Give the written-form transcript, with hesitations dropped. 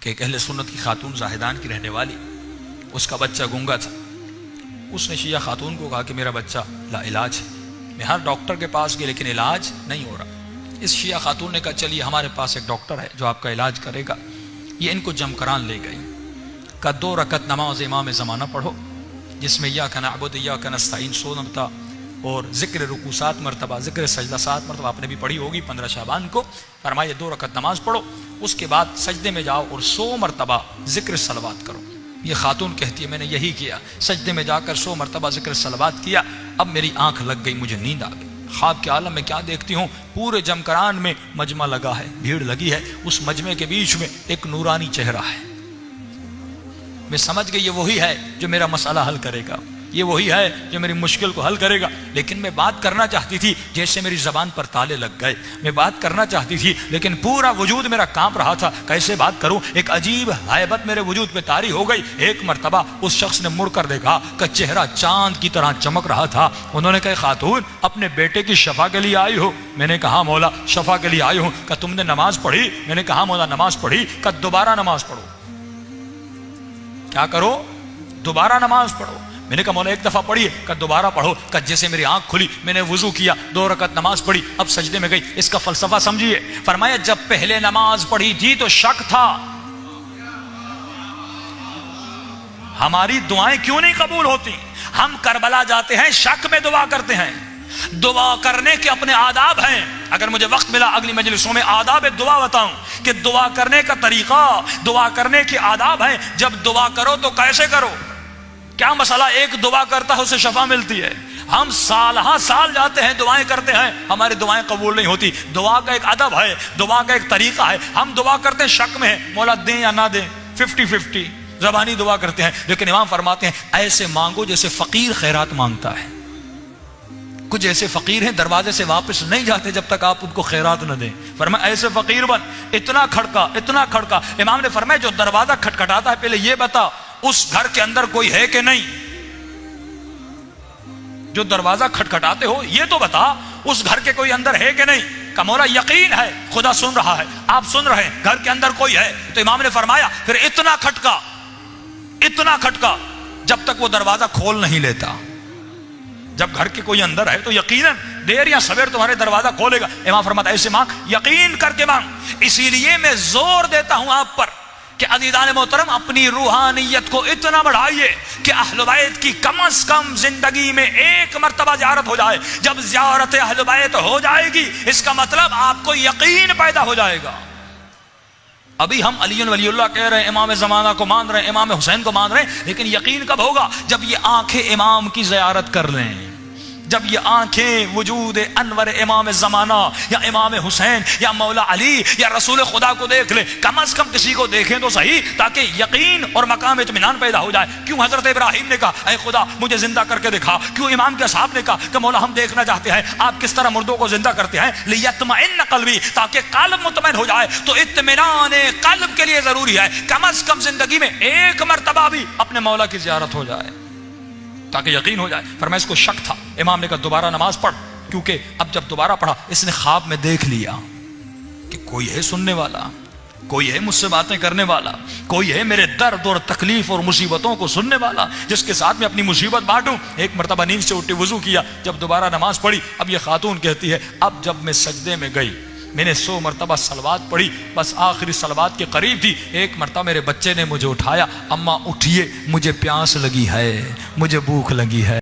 کہ ایک اہل سنت کی خاتون زاہدان کی رہنے والی، اس کا بچہ گونگا تھا. اس نے شیعہ خاتون کو کہا کہ میرا بچہ لا علاج ہے، میں ہر ڈاکٹر کے پاس گیا لیکن علاج نہیں ہو رہا. اس شیعہ خاتون نے کہا چلیے ہمارے پاس ایک ڈاکٹر ہے جو آپ کا علاج کرے گا. یہ ان کو جمکران لے گئی، کہا 2 رکعت نماز امام زمانہ پڑھو جس میں ایاک نعبد ایاک نستعین 100 مرتبہ اور ذکر رکوع 7 مرتبہ، ذکر سجدہ 7 مرتبہ، آپ نے بھی پڑھی ہوگی 15 شعبان کو. فرمایا 2 رکعت نماز پڑھو، اس کے بعد سجدے میں جاؤ اور 100 مرتبہ ذکر صلوات کرو. یہ خاتون کہتی ہے میں نے یہی کیا، سجدے میں جا کر 100 مرتبہ ذکر صلوات کیا. اب میری آنکھ لگ گئی، مجھے نیند آ گئی. خواب کے عالم میں کیا دیکھتی ہوں، پورے جمکران میں مجمع لگا ہے، بھیڑ لگی ہے، اس مجمع کے بیچ میں ایک نورانی چہرہ ہے. میں سمجھ گئی یہ وہی ہے جو میرا مسئلہ حل کرے گا، یہ وہی ہے جو میری مشکل کو حل کرے گا. لیکن میں بات کرنا چاہتی تھی، جیسے میری زبان پر تالے لگ گئے. میں بات کرنا چاہتی تھی لیکن پورا وجود میرا کانپ رہا تھا، کیسے بات کروں. ایک عجیب ہیبت میرے وجود پہ طاری ہو گئی. ایک مرتبہ اس شخص نے مڑ کر دیکھا کہ چہرہ چاند کی طرح چمک رہا تھا. انہوں نے کہا خاتون اپنے بیٹے کی شفا کے لیے آئی ہو؟ میں نے کہا مولا شفا کے لیے آئی ہوں. کہ تم نے نماز پڑھی؟ میں نے کہا مولا نماز پڑھی. کہ دوبارہ نماز پڑھو. کیا کرو؟ دوبارہ نماز پڑھو. میں نے کہا مولا ایک دفعہ پڑھی ہے. کہ دوبارہ پڑھو. کہ جیسے میری آنکھ کھلی میں نے وضو کیا، 2 رکعت نماز پڑھی، اب سجدے میں گئی. اس کا فلسفہ سمجھیے. فرمایا جب پہلے نماز پڑھی تھی تو شک تھا، ہماری دعائیں کیوں نہیں قبول ہوتی؟ ہم کربلا جاتے ہیں، شک میں دعا کرتے ہیں. دعا کرنے کے اپنے آداب ہیں. اگر مجھے وقت ملا اگلی مجلسوں میں آداب دعا بتاؤں کہ دعا کرنے کا طریقہ، دعا کرنے کے آداب ہیں. جب دعا کرو تو کیسے کرو؟ کیا مسئلہ ایک دعا کرتا ہے اسے شفا ملتی ہے؟ ہم سال ہاں سال جاتے ہیں دعائیں کرتے ہیں، ہماری دعائیں قبول نہیں ہوتی. دعا کا ایک ادب ہے، دعا کا ایک طریقہ ہے. ہم دعا کرتے ہیں شک میں ہے، مولا دیں یا نہ دیں، 50-50 زبانی دعا کرتے ہیں. لیکن امام فرماتے ہیں ایسے مانگو جیسے فقیر خیرات مانگتا ہے. کچھ ایسے فقیر ہیں دروازے سے واپس نہیں جاتے جب تک آپ ان کو خیرات نہ دیں. فرمایا ایسے فقیر بن. اتنا کھڑکا اتنا کھڑکا. امام نے فرمایا جو دروازہ کھٹکھٹاتا ہے پہلے یہ بتا اس گھر کے اندر کوئی ہے کہ نہیں. جو دروازہ کھٹکھٹاتے ہو یہ تو بتا اس گھر کے کوئی اندر ہے کہ نہیں. کہ مولا یقین ہے خدا سن رہا ہے، آپ سن رہے ہیں، گھر کے اندر کوئی ہے. تو امام نے فرمایا پھر اتنا کھٹکا جب تک وہ دروازہ کھول نہیں لیتا. جب گھر کے کوئی اندر ہے تو یقیناً دیر یا سویر تمہارے دروازہ کھولے گا. امام فرماتا ایسے مانگ، یقین کر کے مانگ. اسی لیے میں زور دیتا ہوں آپ پر کہ عزیزان محترم اپنی روحانیت کو اتنا بڑھائیے کہ اہل بیت کی کم از کم زندگی میں 1 مرتبہ زیارت ہو جائے. جب زیارت اہل بیت ہو جائے گی اس کا مطلب آپ کو یقین پیدا ہو جائے گا. ابھی ہم علی ولی اللہ کہہ رہے ہیں، امام زمانہ کو مان رہے ہیں، امام حسین کو مان رہے ہیں، لیکن یقین کب ہوگا؟ جب یہ آنکھیں امام کی زیارت کر لیں، جب یہ آنکھیں وجود انور امام زمانہ یا امام حسین یا مولا علی یا رسول خدا کو دیکھ لیں. کم از کم کسی کو دیکھیں تو صحیح تاکہ یقین اور مقام اطمینان پیدا ہو جائے. کیوں حضرت ابراہیم نے کہا اے خدا مجھے زندہ کر کے دکھا؟ کیوں امام کے صاحب نے کہا کہ مولا ہم دیکھنا چاہتے ہیں آپ کس طرح مردوں کو زندہ کرتے ہیں؟ لیطمئن قلبی، تاکہ قلب مطمئن ہو جائے. تو اطمینان قلب کے لیے ضروری ہے کم از کم زندگی میں 1 مرتبہ بھی اپنے مولا کی زیارت ہو جائے تاکہ یقین ہو جائے. فرمایا اس کو شک تھا. امام نے کہا دوبارہ نماز پڑھ. کیونکہ اب جب دوبارہ پڑھا اس نے خواب میں دیکھ لیا کہ کوئی ہے سننے والا، کوئی ہے مجھ سے باتیں کرنے والا، کوئی ہے میرے درد اور تکلیف اور مصیبتوں کو سننے والا جس کے ساتھ میں اپنی مصیبت بانٹوں. 1 مرتبہ نیند سے اٹھی، وضو کیا، جب دوبارہ نماز پڑھی. اب یہ خاتون کہتی ہے اب جب میں سجدے میں گئی میں نے 100 مرتبہ صلوات پڑھی، بس آخری صلوات کے قریب تھی. 1 مرتبہ میرے بچے نے مجھے اٹھایا، اماں اٹھیے مجھے پیاس لگی ہے، مجھے بھوک لگی ہے.